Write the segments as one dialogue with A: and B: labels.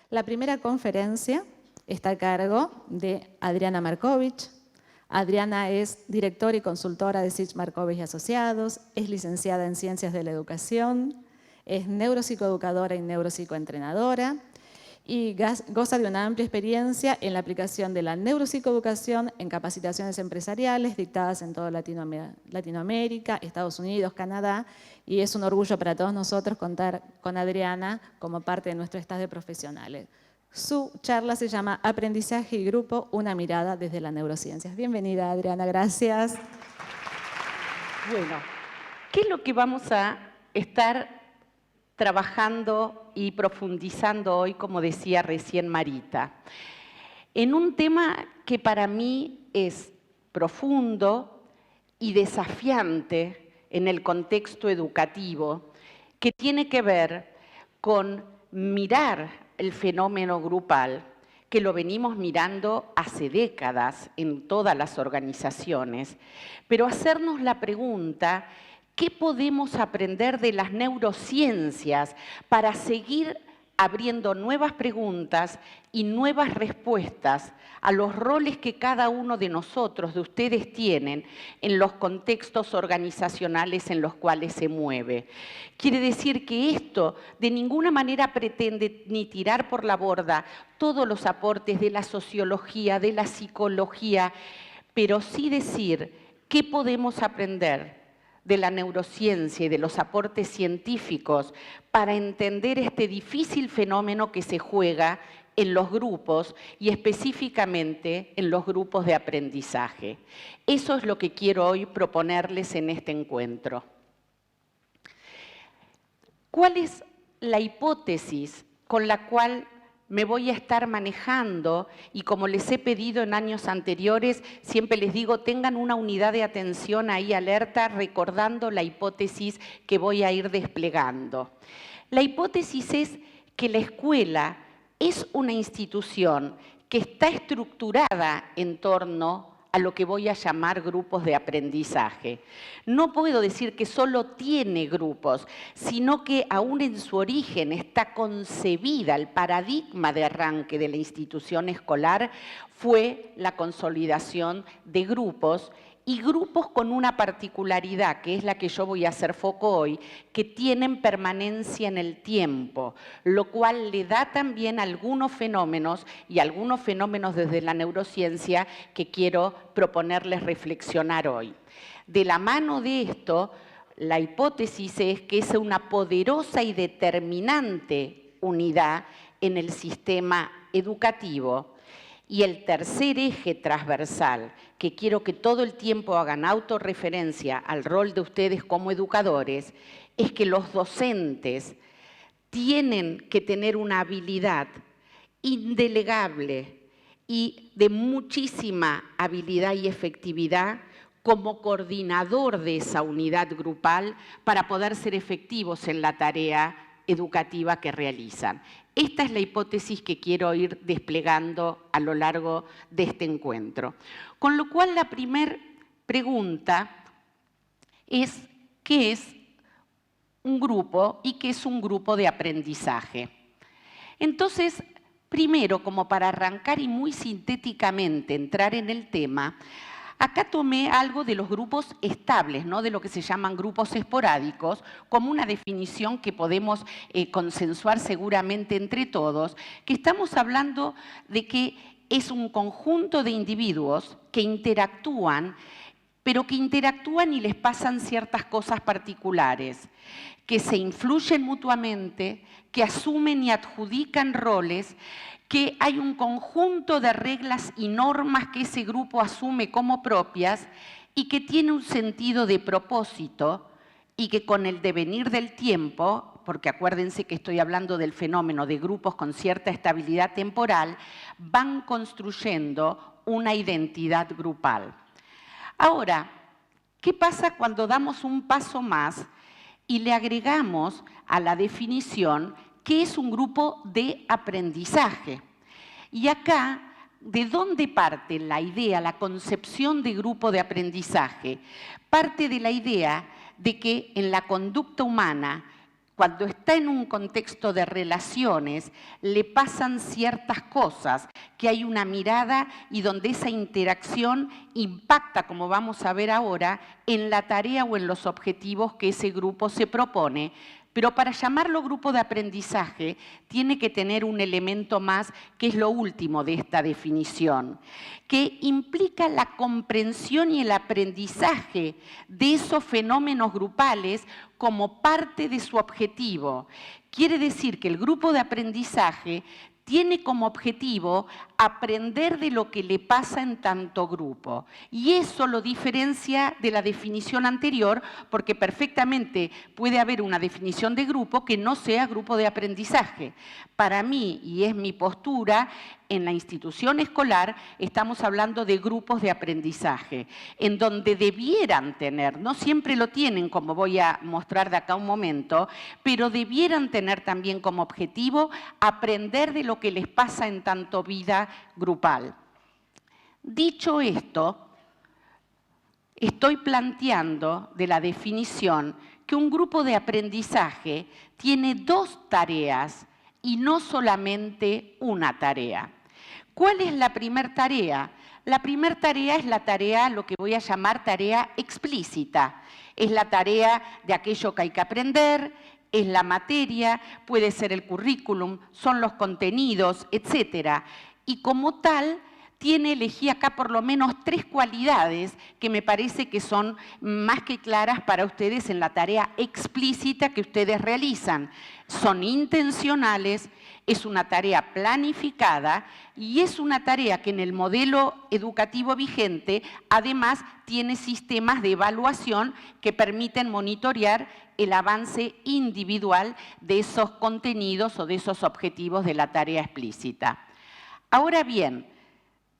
A: La primera conferencia está a cargo de Adriana Markovich. Adriana es directora y consultora de Sich Markovich y Asociados, es licenciada en Ciencias de la Educación, es neuropsicoeducadora y neuropsicoentrenadora y goza de una amplia experiencia en la aplicación de la neuropsicoeducación en capacitaciones empresariales dictadas en toda Latinoamérica, Estados Unidos, Canadá, y es un orgullo para todos nosotros contar con Adriana como parte de nuestro staff de profesionales. Su charla se llama Aprendizaje y Grupo, una mirada desde las neurociencias. Bienvenida, Adriana, gracias.
B: Bueno, ¿qué es lo que vamos a estar trabajando y profundizando hoy, como decía recién Marita? En un tema que para mí es profundo y desafiante en el contexto educativo, que tiene que ver con mirar el fenómeno grupal, que lo venimos mirando hace décadas en todas las organizaciones, pero hacernos la pregunta, ¿qué podemos aprender de las neurociencias para seguir abriendo nuevas preguntas y nuevas respuestas a los roles que cada uno de nosotros, de ustedes, tienen en los contextos organizacionales en los cuales se mueve? Quiere decir que esto de ninguna manera pretende ni tirar por la borda todos los aportes de la sociología, de la psicología, pero sí decir qué podemos aprender de la neurociencia y de los aportes científicos para entender este difícil fenómeno que se juega en los grupos y específicamente en los grupos de aprendizaje. Eso es lo que quiero hoy proponerles en este encuentro. ¿Cuál es la hipótesis con la cual me voy a estar manejando? Y como les he pedido en años anteriores, siempre les digo, tengan una unidad de atención ahí alerta, recordando la hipótesis que voy a ir desplegando. La hipótesis es que la escuela es una institución que está estructurada en torno a lo que voy a llamar grupos de aprendizaje. No puedo decir que solo tiene grupos, sino que aún en su origen está concebida, el paradigma de arranque de la institución escolar fue la consolidación de grupos, y grupos con una particularidad, que es la que yo voy a hacer foco hoy, que tienen permanencia en el tiempo, lo cual le da también algunos fenómenos, y algunos fenómenos desde la neurociencia que quiero proponerles reflexionar hoy. De la mano de esto, la hipótesis es que es una poderosa y determinante unidad en el sistema educativo. Y el tercer eje transversal, que quiero que todo el tiempo hagan autorreferencia al rol de ustedes como educadores, es que los docentes tienen que tener una habilidad indelegable y de muchísima habilidad y efectividad como coordinador de esa unidad grupal para poder ser efectivos en la tarea educativa que realizan. Esta es la hipótesis que quiero ir desplegando a lo largo de este encuentro. Con lo cual, la primera pregunta es, ¿qué es un grupo y qué es un grupo de aprendizaje? Entonces, primero, como para arrancar y muy sintéticamente entrar en el tema, acá tomé algo de los grupos estables, ¿no? De lo que se llaman grupos esporádicos, como una definición que podemos consensuar seguramente entre todos, que estamos hablando de que es un conjunto de individuos que interactúan, pero que interactúan y les pasan ciertas cosas particulares, que se influyen mutuamente, que asumen y adjudican roles, que hay un conjunto de reglas y normas que ese grupo asume como propias y que tiene un sentido de propósito y que con el devenir del tiempo, porque acuérdense que estoy hablando del fenómeno de grupos con cierta estabilidad temporal, van construyendo una identidad grupal. Ahora, ¿qué pasa cuando damos un paso más y le agregamos a la definición qué es un grupo de aprendizaje? Y acá, ¿de dónde parte la idea, la concepción de grupo de aprendizaje? Parte de la idea de que en la conducta humana cuando está en un contexto de relaciones, le pasan ciertas cosas, que hay una mirada y donde esa interacción impacta, como vamos a ver ahora, en la tarea o en los objetivos que ese grupo se propone. Pero para llamarlo grupo de aprendizaje tiene que tener un elemento más, que es lo último de esta definición, que implica la comprensión y el aprendizaje de esos fenómenos grupales como parte de su objetivo. Quiere decir que el grupo de aprendizaje tiene como objetivo aprender de lo que le pasa en tanto grupo. Y eso lo diferencia de la definición anterior, porque perfectamente puede haber una definición de grupo que no sea grupo de aprendizaje. Para mí, y es mi postura, en la institución escolar estamos hablando de grupos de aprendizaje, en donde debieran tener, no siempre lo tienen, como voy a mostrar de acá un momento, pero debieran tener también como objetivo aprender de lo que les pasa en tanto vida grupal. Dicho esto, estoy planteando de la definición que un grupo de aprendizaje tiene dos tareas y no solamente una tarea. ¿Cuál es la primera tarea? La primera tarea es la tarea, lo que voy a llamar tarea explícita. Es la tarea de aquello que hay que aprender, es la materia, puede ser el currículum, son los contenidos, etc. Y como tal, elegí acá por lo menos 3 cualidades que me parece que son más que claras para ustedes en la tarea explícita que ustedes realizan. Son intencionales, es una tarea planificada y es una tarea que en el modelo educativo vigente además tiene sistemas de evaluación que permiten monitorear el avance individual de esos contenidos o de esos objetivos de la tarea explícita. Ahora bien,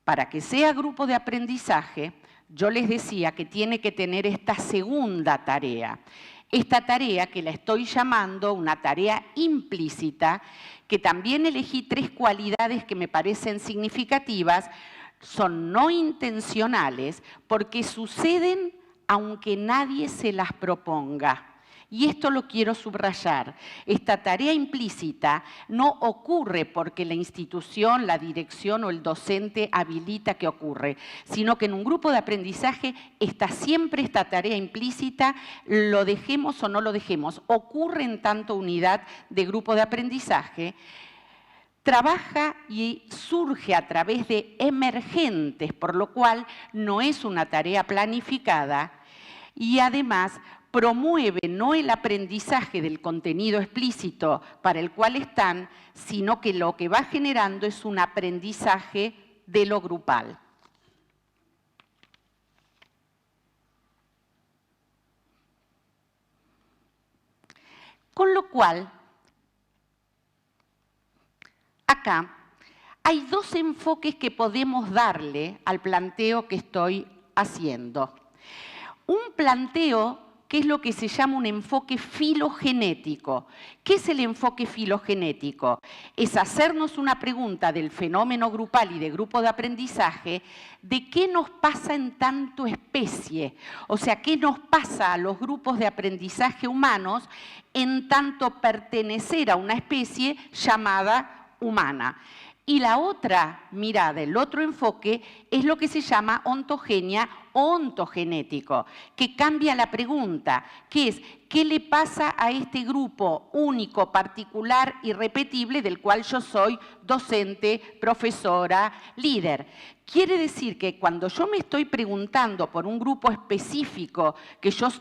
B: para que sea grupo de aprendizaje, yo les decía que tiene que tener esta segunda tarea. Esta tarea que la estoy llamando una tarea implícita, que también elegí 3 cualidades que me parecen significativas, son no intencionales porque suceden aunque nadie se las proponga. Y esto lo quiero subrayar. Esta tarea implícita no ocurre porque la institución, la dirección o el docente habilita que ocurre, sino que en un grupo de aprendizaje está siempre esta tarea implícita, lo dejemos o no lo dejemos. Ocurre en tanto unidad de grupo de aprendizaje, trabaja y surge a través de emergentes, por lo cual no es una tarea planificada y además promueve no el aprendizaje del contenido explícito para el cual están, sino que lo que va generando es un aprendizaje de lo grupal. Con lo cual, acá hay 2 enfoques que podemos darle al planteo que estoy haciendo. Un planteo que es lo que se llama un enfoque filogenético. ¿Qué es el enfoque filogenético? Es hacernos una pregunta del fenómeno grupal y de grupo de aprendizaje, de qué nos pasa en tanto especie, o sea, qué nos pasa a los grupos de aprendizaje humanos en tanto pertenecer a una especie llamada humana. Y la otra mirada, el otro enfoque, es lo que se llama ontogenia o ontogenético, que cambia la pregunta, que es ¿qué le pasa a este grupo único, particular, irrepetible, del cual yo soy docente, profesora, líder? Quiere decir que cuando yo me estoy preguntando por un grupo específico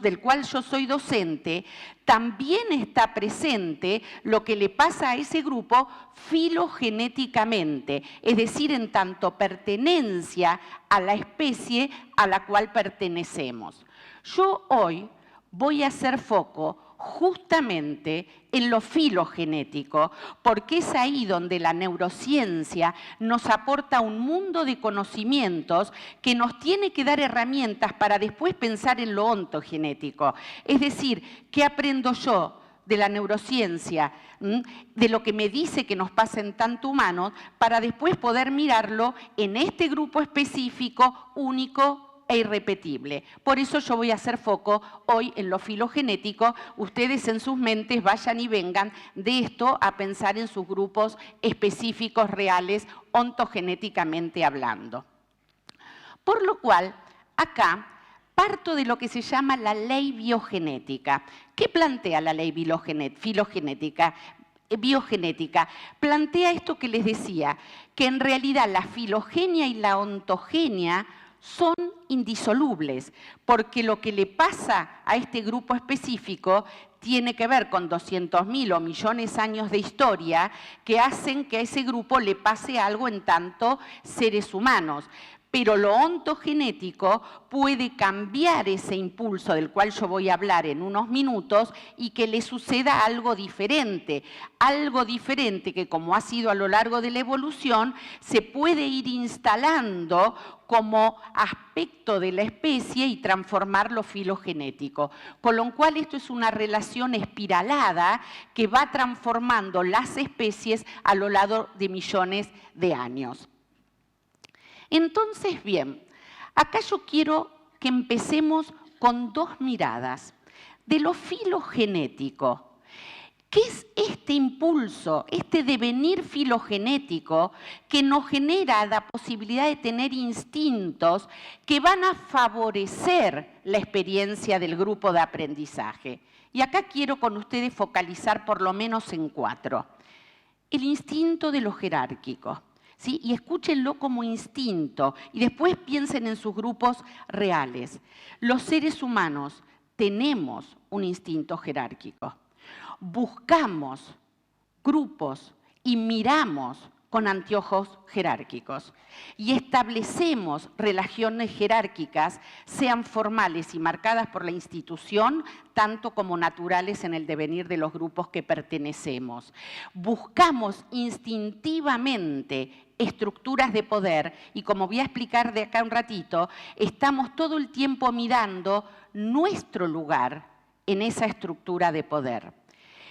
B: del cual yo soy docente, también está presente lo que le pasa a ese grupo filogenéticamente, es decir, en tanto pertenencia a la especie a la cual pertenecemos. Yo hoy voy a hacer foco justamente en lo filogenético, porque es ahí donde la neurociencia nos aporta un mundo de conocimientos que nos tiene que dar herramientas para después pensar en lo ontogenético. Es decir, ¿qué aprendo yo de la neurociencia, de lo que me dice que nos pasa en tanto humanos, para después poder mirarlo en este grupo específico, único, e irrepetible. Por eso yo voy a hacer foco hoy en lo filogenético. Ustedes en sus mentes vayan y vengan de esto a pensar en sus grupos específicos, reales, ontogenéticamente hablando. Por lo cual, acá parto de lo que se llama la ley biogenética. ¿Qué plantea la ley biogenética? Plantea esto que les decía, que en realidad la filogenia y la ontogenia son indisolubles, porque lo que le pasa a este grupo específico tiene que ver con 200.000 o millones de años de historia que hacen que a ese grupo le pase algo en tanto seres humanos. Pero lo ontogenético puede cambiar ese impulso del cual yo voy a hablar en unos minutos y que le suceda algo diferente que como ha sido a lo largo de la evolución se puede ir instalando como aspecto de la especie y transformarlo filogenético. Con lo cual esto es una relación espiralada que va transformando las especies a lo largo de millones de años. Entonces, bien, acá yo quiero que empecemos con dos miradas. De lo filogenético, ¿qué es este impulso, este devenir filogenético que nos genera la posibilidad de tener instintos que van a favorecer la experiencia del grupo de aprendizaje? Y acá quiero con ustedes focalizar por lo menos en 4. El instinto de lo jerárquico. ¿Sí? Y escúchenlo como instinto y después piensen en sus grupos reales. Los seres humanos tenemos un instinto jerárquico. Buscamos grupos y miramos con anteojos jerárquicos y establecemos relaciones jerárquicas, sean formales y marcadas por la institución, tanto como naturales en el devenir de los grupos que pertenecemos. Buscamos instintivamente estructuras de poder y, como voy a explicar de acá un ratito, estamos todo el tiempo mirando nuestro lugar en esa estructura de poder.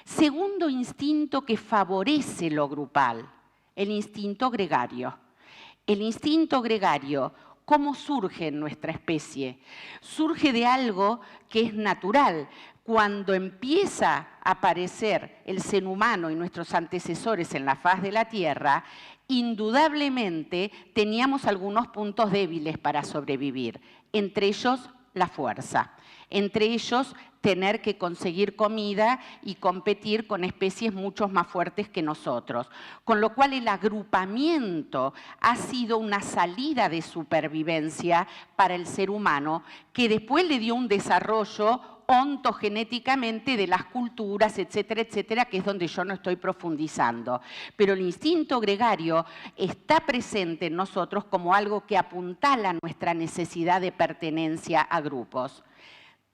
B: Segundo instinto que favorece lo grupal, el instinto gregario. El instinto gregario, ¿cómo surge en nuestra especie? Surge de algo que es natural. Cuando empieza a aparecer el ser humano y nuestros antecesores en la faz de la Tierra, indudablemente teníamos algunos puntos débiles para sobrevivir, entre ellos la fuerza, entre ellos tener que conseguir comida y competir con especies mucho más fuertes que nosotros. Con lo cual el agrupamiento ha sido una salida de supervivencia para el ser humano que después le dio un desarrollo ontogenéticamente de las culturas, etcétera, etcétera, que es donde yo no estoy profundizando. Pero el instinto gregario está presente en nosotros como algo que apuntala nuestra necesidad de pertenencia a grupos.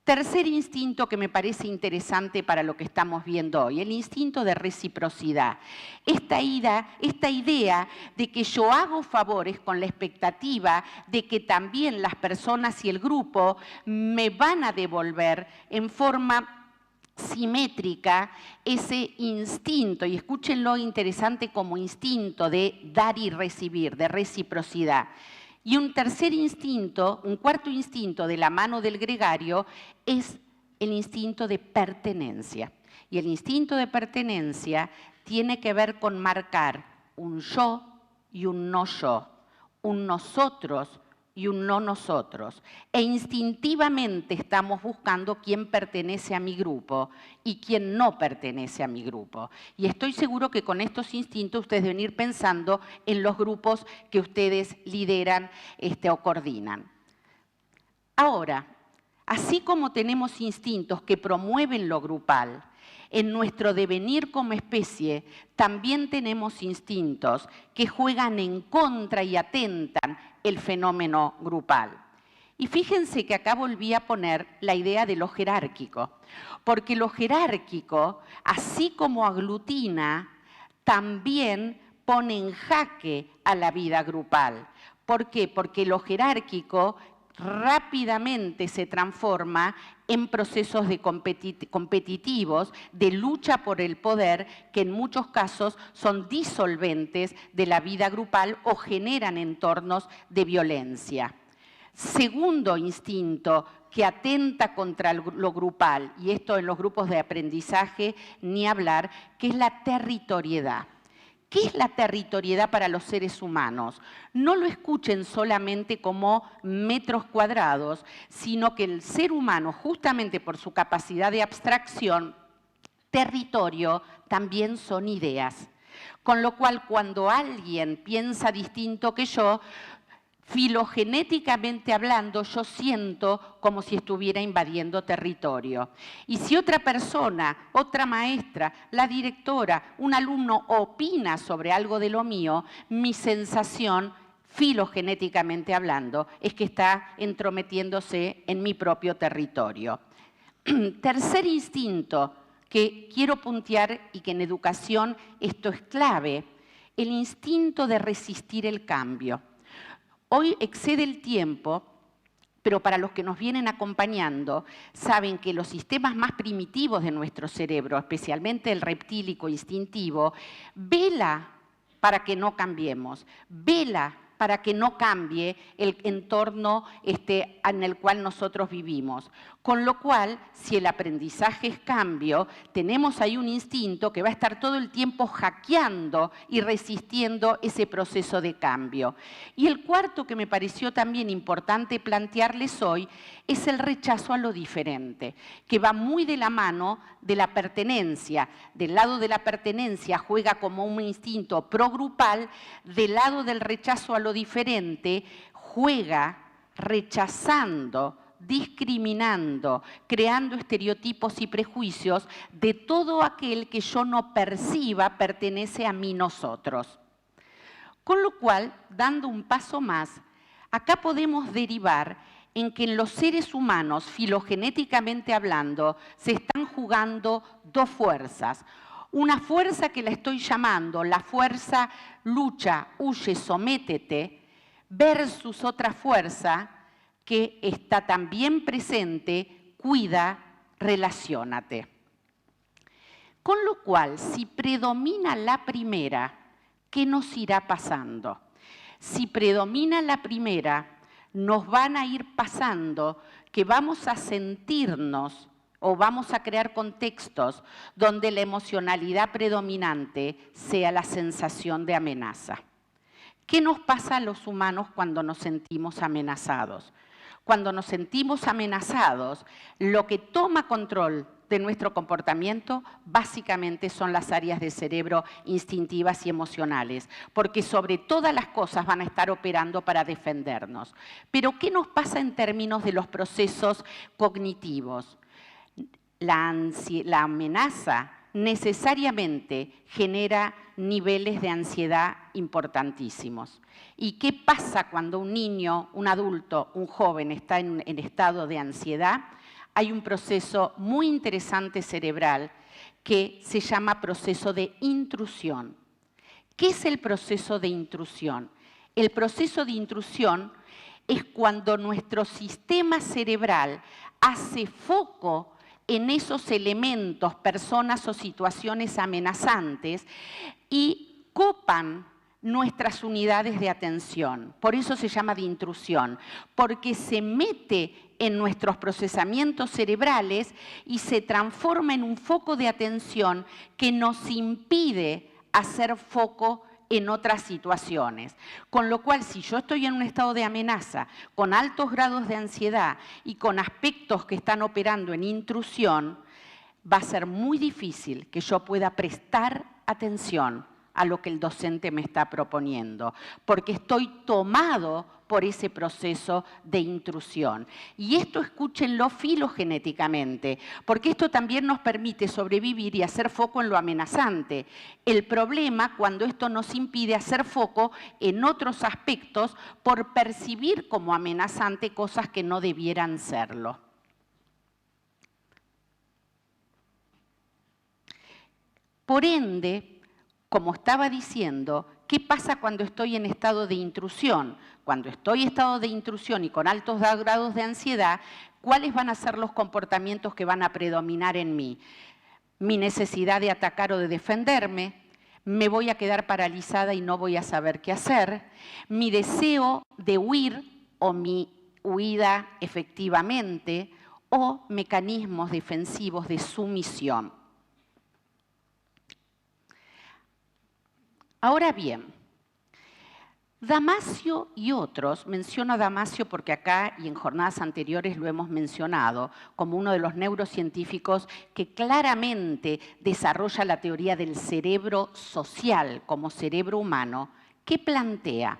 B: Tercer instinto que me parece interesante para lo que estamos viendo hoy, el instinto de reciprocidad. Esta idea de que yo hago favores con la expectativa de que también las personas y el grupo me van a devolver en forma simétrica ese instinto, y escúchenlo interesante como instinto de dar y recibir, de reciprocidad. Y un cuarto instinto de la mano del gregario es el instinto de pertenencia. Y el instinto de pertenencia tiene que ver con marcar un yo y un no yo, un nosotros y un no nosotros. E instintivamente estamos buscando quién pertenece a mi grupo y quién no pertenece a mi grupo. Y estoy seguro que con estos instintos ustedes deben ir pensando en los grupos que ustedes lideran o coordinan. Ahora, así como tenemos instintos que promueven lo grupal, en nuestro devenir como especie también tenemos instintos que juegan en contra y atentan el fenómeno grupal. Y fíjense que acá volví a poner la idea de lo jerárquico, porque lo jerárquico, así como aglutina, también pone en jaque a la vida grupal. ¿Por qué? Porque lo jerárquico rápidamente se transforma en procesos competitivos de lucha por el poder que en muchos casos son disolventes de la vida grupal o generan entornos de violencia. Segundo instinto que atenta contra lo grupal, y esto en los grupos de aprendizaje ni hablar, que es la territoriedad. ¿Qué es la territoriedad para los seres humanos? No lo escuchen solamente como metros cuadrados, sino que el ser humano, justamente por su capacidad de abstracción, territorio también son ideas. Con lo cual, cuando alguien piensa distinto que yo, filogenéticamente hablando, yo siento como si estuviera invadiendo territorio. Y si otra persona, otra maestra, la directora, un alumno opina sobre algo de lo mío, mi sensación, filogenéticamente hablando, es que está entrometiéndose en mi propio territorio. Tercer instinto que quiero puntear y que en educación esto es clave, el instinto de resistir el cambio. Hoy excede el tiempo, pero para los que nos vienen acompañando, saben que los sistemas más primitivos de nuestro cerebro, especialmente el reptílico instintivo, vela para que no cambiemos, vela para que no cambie el entorno en el cual nosotros vivimos. Con lo cual, si el aprendizaje es cambio, tenemos ahí un instinto que va a estar todo el tiempo hackeando y resistiendo ese proceso de cambio. Y el cuarto que me pareció también importante plantearles hoy es el rechazo a lo diferente, que va muy de la mano de la pertenencia. Del lado de la pertenencia juega como un instinto progrupal, del lado del rechazo a lo diferente juega rechazando, discriminando, creando estereotipos y prejuicios de todo aquel que yo no perciba pertenece a mí, nosotros. Con lo cual, dando un paso más, acá podemos derivar en que en los seres humanos, filogenéticamente hablando, se están jugando dos fuerzas. Una fuerza que la estoy llamando la fuerza lucha, huye, sométete, versus otra fuerza que está también presente, cuida, relaciónate. Con lo cual, si predomina la primera, ¿qué nos irá pasando? Si predomina la primera, nos van a ir pasando que vamos a sentirnos o vamos a crear contextos donde la emocionalidad predominante sea la sensación de amenaza. ¿Qué nos pasa a los humanos cuando nos sentimos amenazados? Cuando nos sentimos amenazados, lo que toma control de nuestro comportamiento básicamente son las áreas del cerebro instintivas y emocionales, porque sobre todas las cosas van a estar operando para defendernos. Pero ¿qué nos pasa en términos de los procesos cognitivos? La amenaza necesariamente genera niveles de ansiedad importantísimos. ¿Y qué pasa cuando un niño, un adulto, un joven está en estado de ansiedad? Hay un proceso muy interesante cerebral que se llama proceso de intrusión. ¿Qué es el proceso de intrusión? El proceso de intrusión es cuando nuestro sistema cerebral hace foco en esos elementos, personas o situaciones amenazantes y copan nuestras unidades de atención. Por eso se llama de intrusión, porque se mete en nuestros procesamientos cerebrales y se transforma en un foco de atención que nos impide hacer foco en otras situaciones. Con lo cual, si yo estoy en un estado de amenaza, con altos grados de ansiedad y con aspectos que están operando en intrusión, va a ser muy difícil que yo pueda prestar atención a lo que el docente me está proponiendo, porque estoy tomado por ese proceso de intrusión. Y esto escúchenlo filogenéticamente, porque esto también nos permite sobrevivir y hacer foco en lo amenazante. El problema cuando esto nos impide hacer foco en otros aspectos por percibir como amenazante cosas que no debieran serlo. Por ende, como estaba diciendo, ¿qué pasa cuando estoy en estado de intrusión? Cuando estoy en estado de intrusión y con altos grados de ansiedad, ¿cuáles van a ser los comportamientos que van a predominar en mí? Mi necesidad de atacar o de defenderme, me voy a quedar paralizada y no voy a saber qué hacer, mi deseo de huir o mi huida efectivamente o mecanismos defensivos de sumisión. Ahora bien, Damasio y otros, menciono a Damasio porque acá y en jornadas anteriores lo hemos mencionado como uno de los neurocientíficos que claramente desarrolla la teoría del cerebro social como cerebro humano, que plantea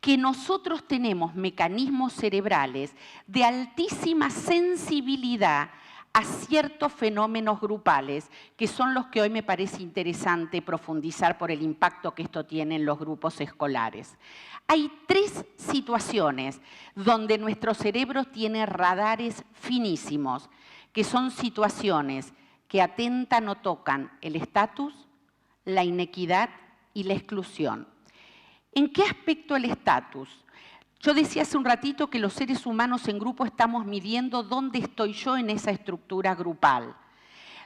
B: que nosotros tenemos mecanismos cerebrales de altísima sensibilidad a ciertos fenómenos grupales, que son los que hoy me parece interesante profundizar por el impacto que esto tiene en los grupos escolares. Hay 3 situaciones donde nuestro cerebro tiene radares finísimos, que son situaciones que atentan o tocan el estatus, la inequidad y la exclusión. ¿En qué aspecto el estatus? Yo decía hace un ratito que los seres humanos en grupo estamos midiendo dónde estoy yo en esa estructura grupal,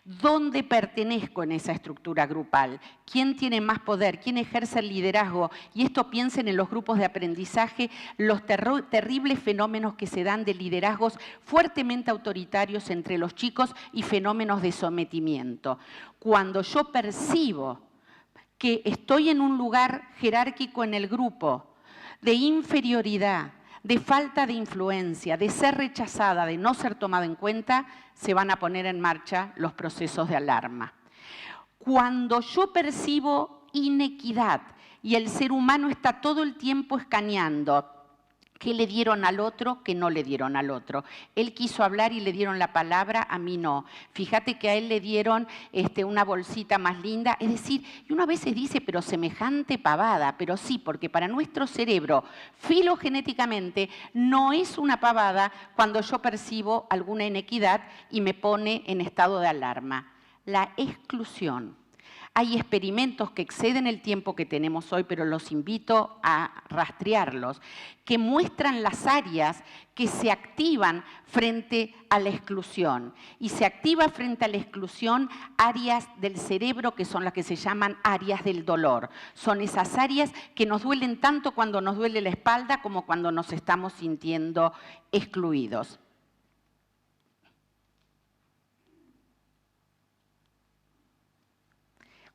B: dónde pertenezco en esa estructura grupal, quién tiene más poder, quién ejerce el liderazgo. Y esto piensen en los grupos de aprendizaje, los terribles fenómenos que se dan de liderazgos fuertemente autoritarios entre los chicos y fenómenos de sometimiento. Cuando yo percibo que estoy en un lugar jerárquico en el grupo, de inferioridad, de falta de influencia, de ser rechazada, de no ser tomada en cuenta, se van a poner en marcha los procesos de alarma. Cuando yo percibo inequidad y el ser humano está todo el tiempo escaneando qué le dieron al otro, qué no le dieron al otro. Él quiso hablar y le dieron la palabra, a mí no. Fíjate que a él le dieron una bolsita más linda. Es decir, y uno a veces dice, pero semejante pavada. Pero sí, porque para nuestro cerebro, filogenéticamente, no es una pavada cuando yo percibo alguna inequidad y me pone en estado de alarma. La exclusión. Hay experimentos que exceden el tiempo que tenemos hoy, pero los invito a rastrearlos, que muestran las áreas que se activan frente a la exclusión. Y se activa frente a la exclusión áreas del cerebro que son las que se llaman áreas del dolor. Son esas áreas que nos duelen tanto cuando nos duele la espalda como cuando nos estamos sintiendo excluidos.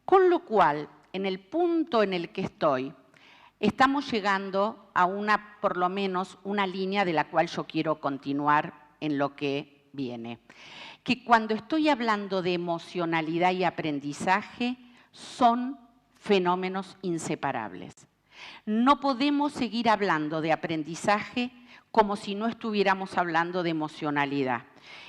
B: Con lo cual, en el punto en el que estoy, estamos llegando a por lo menos una línea de la cual yo quiero continuar en lo que viene. Que cuando estoy hablando de emocionalidad y aprendizaje, son fenómenos inseparables. No podemos seguir hablando de aprendizaje como si no estuviéramos hablando de emocionalidad.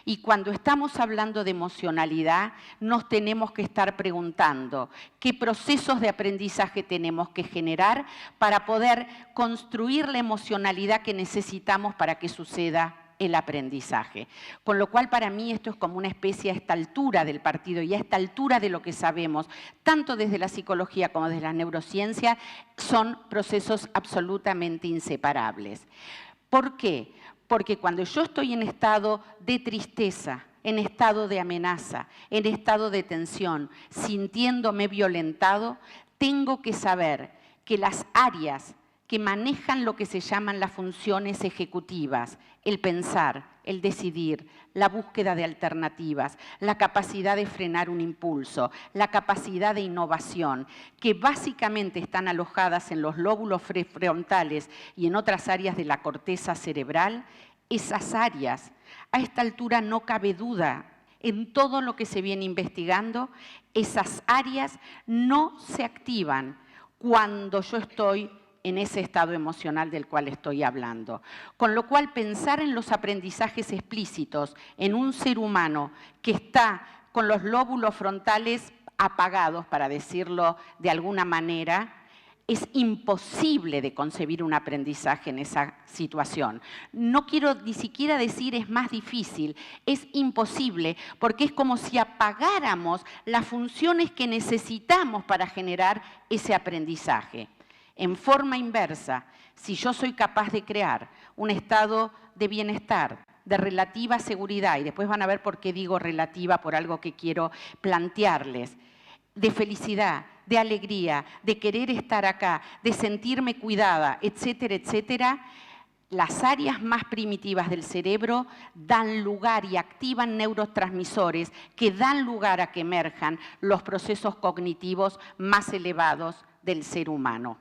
B: Y cuando estamos hablando de emocionalidad, nos tenemos que estar preguntando qué procesos de aprendizaje tenemos que generar para poder construir la emocionalidad que necesitamos para que suceda el aprendizaje. Con lo cual, para mí, esto es como una especie a esta altura del partido y a esta altura de lo que sabemos, tanto desde la psicología como desde la neurociencia, son procesos absolutamente inseparables. ¿Por qué? Porque cuando yo estoy en estado de tristeza, en estado de amenaza, en estado de tensión, sintiéndome violentado, tengo que saber que las áreas que manejan lo que se llaman las funciones ejecutivas, el pensar, el decidir, la búsqueda de alternativas, la capacidad de frenar un impulso, la capacidad de innovación, que básicamente están alojadas en los lóbulos frontales y en otras áreas de la corteza cerebral, esas áreas, a esta altura no cabe duda, en todo lo que se viene investigando, esas áreas no se activan cuando yo estoy en ese estado emocional del cual estoy hablando. Con lo cual, pensar en los aprendizajes explícitos en un ser humano que está con los lóbulos frontales apagados, para decirlo de alguna manera, es imposible de concebir un aprendizaje en esa situación. No quiero ni siquiera decir es más difícil, es imposible, porque es como si apagáramos las funciones que necesitamos para generar ese aprendizaje. En forma inversa, si yo soy capaz de crear un estado de bienestar, de relativa seguridad, y después van a ver por qué digo relativa, por algo que quiero plantearles, de felicidad, de alegría, de querer estar acá, de sentirme cuidada, etcétera, etcétera, las áreas más primitivas del cerebro dan lugar y activan neurotransmisores que dan lugar a que emerjan los procesos cognitivos más elevados del ser humano.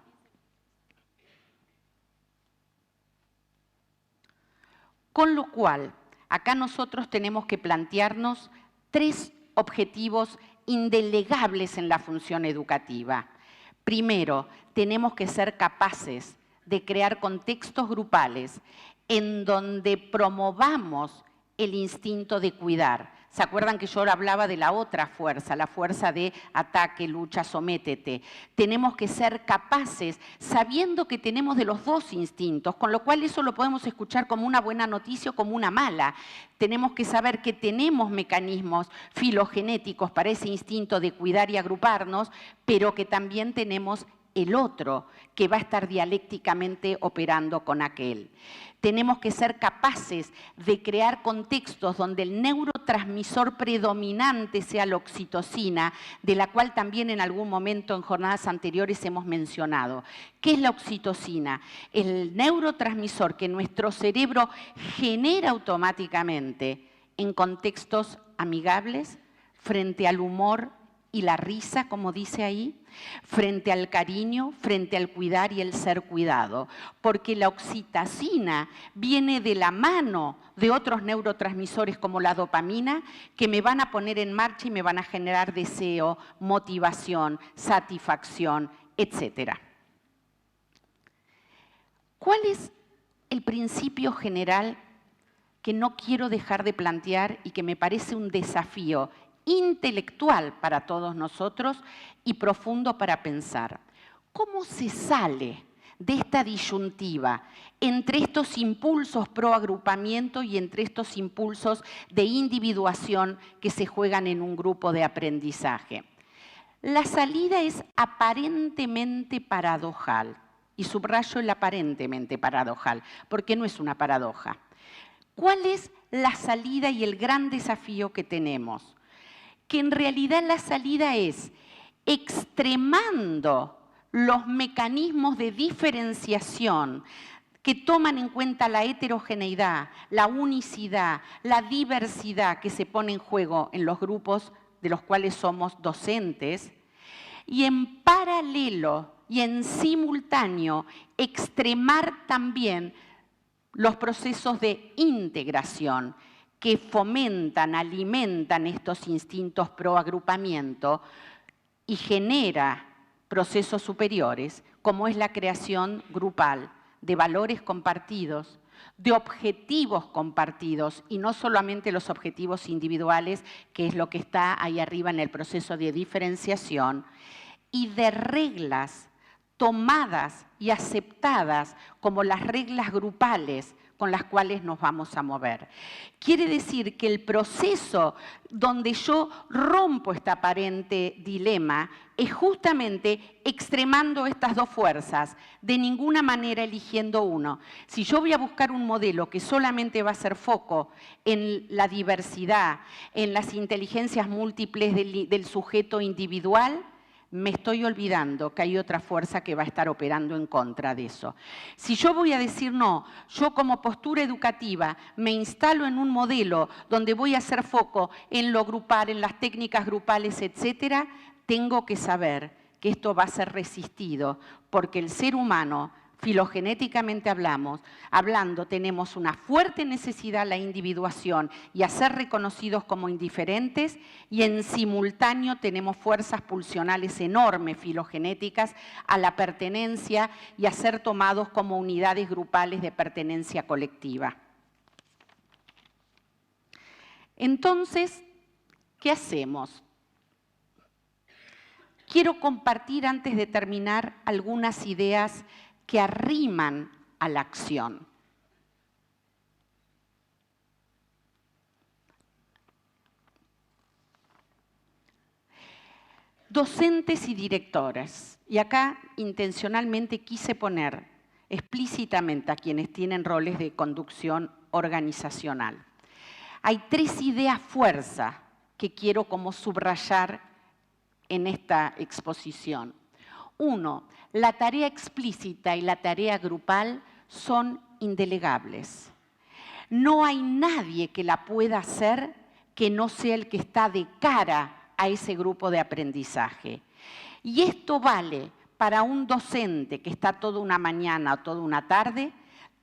B: Con lo cual, acá nosotros tenemos que plantearnos 3 objetivos indelegables en la función educativa. Primero, tenemos que ser capaces de crear contextos grupales en donde promovamos el instinto de cuidar. ¿Se acuerdan que yo hablaba de la otra fuerza, la fuerza de ataque, lucha, sométete? Tenemos que ser capaces, sabiendo que tenemos de los 2 instintos, con lo cual eso lo podemos escuchar como una buena noticia o como una mala. Tenemos que saber que tenemos mecanismos filogenéticos para ese instinto de cuidar y agruparnos, pero que también tenemos el otro, que va a estar dialécticamente operando con aquel. Tenemos que ser capaces de crear contextos donde el neurotransmisor predominante sea la oxitocina, de la cual también en algún momento en jornadas anteriores hemos mencionado. ¿Qué es la oxitocina? El neurotransmisor que nuestro cerebro genera automáticamente en contextos amigables, frente al humor y la risa, como dice ahí, frente al cariño, frente al cuidar y el ser cuidado. Porque la oxitocina viene de la mano de otros neurotransmisores como la dopamina, que me van a poner en marcha y me van a generar deseo, motivación, satisfacción, etc. ¿Cuál es el principio general que no quiero dejar de plantear y que me parece un desafío intelectual para todos nosotros y profundo para pensar? ¿Cómo se sale de esta disyuntiva entre estos impulsos pro agrupamiento y entre estos impulsos de individuación que se juegan en un grupo de aprendizaje? La salida es aparentemente paradojal, y subrayo el aparentemente paradojal, porque no es una paradoja. ¿Cuál es la salida y el gran desafío que tenemos? Que en realidad la salida es extremando los mecanismos de diferenciación que toman en cuenta la heterogeneidad, la unicidad, la diversidad que se pone en juego en los grupos de los cuales somos docentes, y en paralelo y en simultáneo extremar también los procesos de integración que fomentan, alimentan estos instintos pro agrupamiento y genera procesos superiores, como es la creación grupal de valores compartidos, de objetivos compartidos, y no solamente los objetivos individuales, que es lo que está ahí arriba en el proceso de diferenciación, y de reglas tomadas y aceptadas como las reglas grupales con las cuales nos vamos a mover. Quiere decir que el proceso donde yo rompo este aparente dilema es justamente extremando estas 2 fuerzas, de ninguna manera eligiendo uno. Si yo voy a buscar un modelo que solamente va a hacer foco en la diversidad, en las inteligencias múltiples del sujeto individual, me estoy olvidando que hay otra fuerza que va a estar operando en contra de eso. Si yo voy a decir no, yo como postura educativa me instalo en un modelo donde voy a hacer foco en lo grupal, en las técnicas grupales, etcétera, tengo que saber que esto va a ser resistido, porque el ser humano, filogenéticamente hablando, tenemos una fuerte necesidad a la individuación y a ser reconocidos como indiferentes, y en simultáneo tenemos fuerzas pulsionales enormes filogenéticas a la pertenencia y a ser tomados como unidades grupales de pertenencia colectiva. Entonces, ¿qué hacemos? Quiero compartir antes de terminar algunas ideas que arriman a la acción. Docentes y directoras, y acá intencionalmente quise poner explícitamente a quienes tienen roles de conducción organizacional. Hay 3 ideas fuerza que quiero como subrayar en esta exposición. 1, la tarea explícita y la tarea grupal son indelegables. No hay nadie que la pueda hacer que no sea el que está de cara a ese grupo de aprendizaje. Y esto vale para un docente que está toda una mañana o toda una tarde,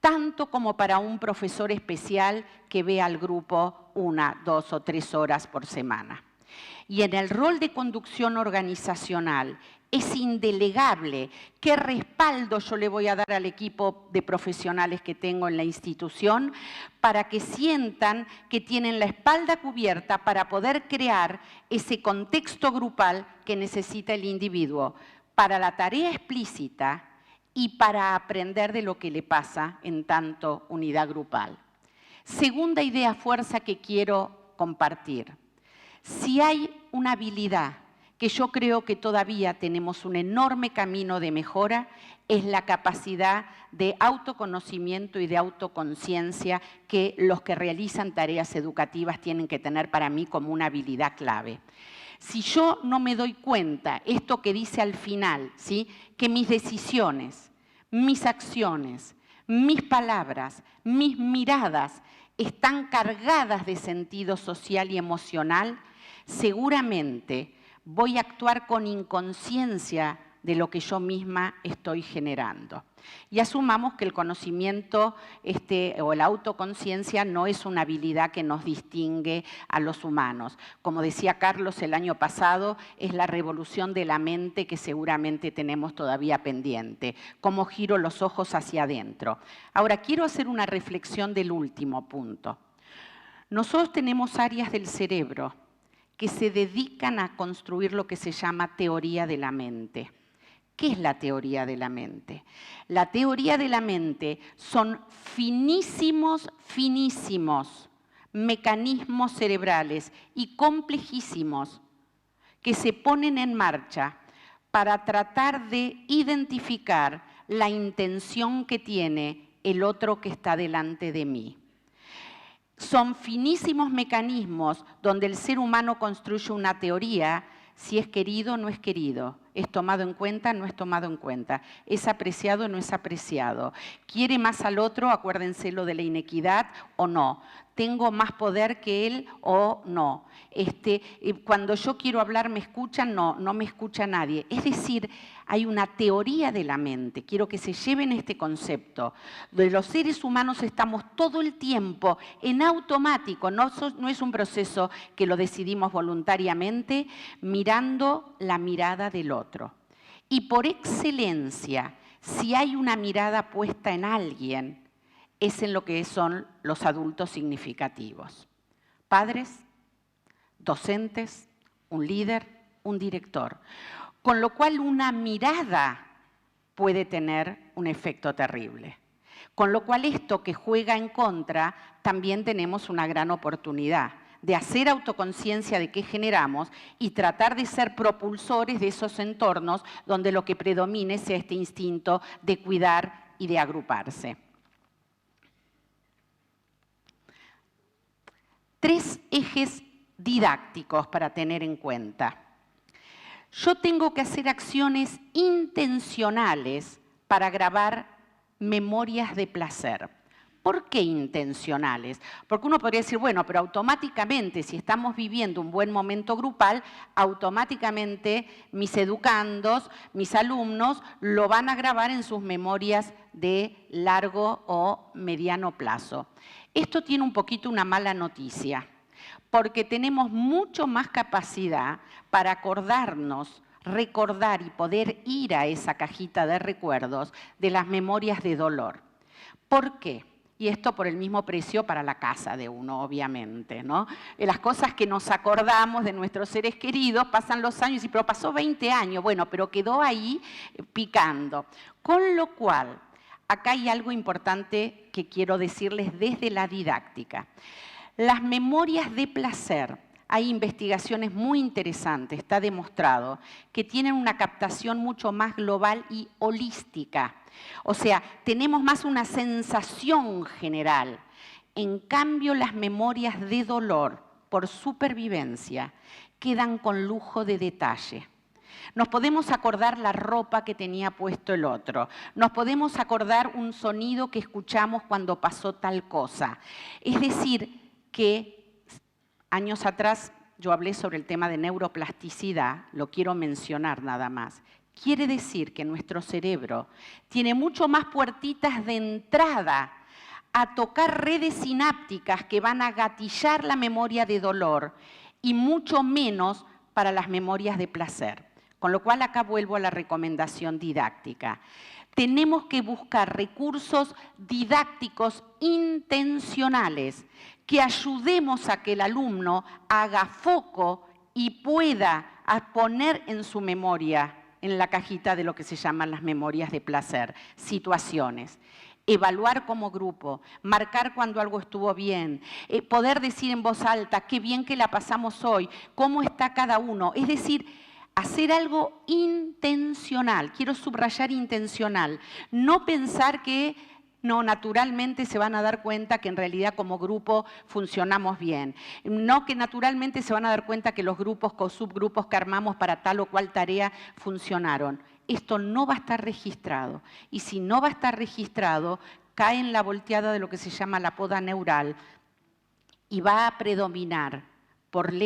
B: tanto como para un profesor especial que ve al grupo 1, 2 o 3 horas por semana. Y en el rol de conducción organizacional es indelegable qué respaldo yo le voy a dar al equipo de profesionales que tengo en la institución para que sientan que tienen la espalda cubierta para poder crear ese contexto grupal que necesita el individuo para la tarea explícita y para aprender de lo que le pasa en tanto unidad grupal. Segunda idea fuerza que quiero compartir. Si hay una habilidad que yo creo que todavía tenemos un enorme camino de mejora, es la capacidad de autoconocimiento y de autoconciencia que los que realizan tareas educativas tienen que tener para mí como una habilidad clave. Si yo no me doy cuenta, esto que dice al final, ¿sí?, que mis decisiones, mis acciones, mis palabras, mis miradas están cargadas de sentido social y emocional, seguramente voy a actuar con inconsciencia de lo que yo misma estoy generando. Y asumamos que el conocimiento o la autoconciencia no es una habilidad que nos distingue a los humanos. Como decía Carlos el año pasado, es la revolución de la mente que seguramente tenemos todavía pendiente. Cómo giro los ojos hacia adentro. Ahora, quiero hacer una reflexión del último punto. Nosotros tenemos áreas del cerebro que se dedican a construir lo que se llama teoría de la mente. ¿Qué es la teoría de la mente? La teoría de la mente son finísimos mecanismos cerebrales y complejísimos que se ponen en marcha para tratar de identificar la intención que tiene el otro que está delante de mí. Son finísimos mecanismos donde el ser humano construye una teoría, si es querido o no es querido, es tomado en cuenta o no es tomado en cuenta, es apreciado o no es apreciado, quiere más al otro, acuérdense lo de la inequidad o no, tengo más poder que él o no, cuando yo quiero hablar me escuchan, no me escucha nadie. Es decir, hay una teoría de la mente, quiero que se lleven este concepto, de los seres humanos estamos todo el tiempo en automático, no es un proceso que lo decidimos voluntariamente, mirando la mirada del otro. Y por excelencia, si hay una mirada puesta en alguien, es en lo que son los adultos significativos. Padres, docentes, un líder, un director. Con lo cual una mirada puede tener un efecto terrible. Con lo cual esto que juega en contra, también tenemos una gran oportunidad de hacer autoconciencia de qué generamos y tratar de ser propulsores de esos entornos donde lo que predomine sea este instinto de cuidar y de agruparse. 3 ejes didácticos para tener en cuenta. Yo tengo que hacer acciones intencionales para grabar memorias de placer. ¿Por qué intencionales? Porque uno podría decir, bueno, pero automáticamente, si estamos viviendo un buen momento grupal, automáticamente mis educandos, mis alumnos, lo van a grabar en sus memorias de largo o mediano plazo. Esto tiene un poquito una mala noticia, porque tenemos mucho más capacidad para acordarnos, recordar y poder ir a esa cajita de recuerdos de las memorias de dolor. ¿Por qué? Y esto por el mismo precio para la casa de uno, obviamente, ¿no? Las cosas que nos acordamos de nuestros seres queridos, pasan los años y pero pasó 20 años, bueno, pero quedó ahí picando. Con lo cual, acá hay algo importante que quiero decirles desde la didáctica. Las memorias de placer, hay investigaciones muy interesantes, está demostrado, que tienen una captación mucho más global y holística. O sea, tenemos más una sensación general. En cambio, las memorias de dolor por supervivencia quedan con lujo de detalle. Nos podemos acordar la ropa que tenía puesto el otro. Nos podemos acordar un sonido que escuchamos cuando pasó tal cosa. Es decir, que años atrás yo hablé sobre el tema de neuroplasticidad, lo quiero mencionar nada más. Quiere decir que nuestro cerebro tiene mucho más puertitas de entrada a tocar redes sinápticas que van a gatillar la memoria de dolor y mucho menos para las memorias de placer. Con lo cual acá vuelvo a la recomendación didáctica. Tenemos que buscar recursos didácticos intencionales que ayudemos a que el alumno haga foco y pueda poner en su memoria, en la cajita de lo que se llaman las memorias de placer, situaciones. Evaluar como grupo, marcar cuando algo estuvo bien, poder decir en voz alta qué bien que la pasamos hoy, cómo está cada uno. Es decir, hacer algo intencional. Quiero subrayar intencional. No pensar que no, naturalmente se van a dar cuenta que en realidad como grupo funcionamos bien. No que naturalmente se van a dar cuenta que los grupos o subgrupos que armamos para tal o cual tarea funcionaron. Esto no va a estar registrado. Y si no va a estar registrado, cae en la volteada de lo que se llama la poda neural y va a predominar por ley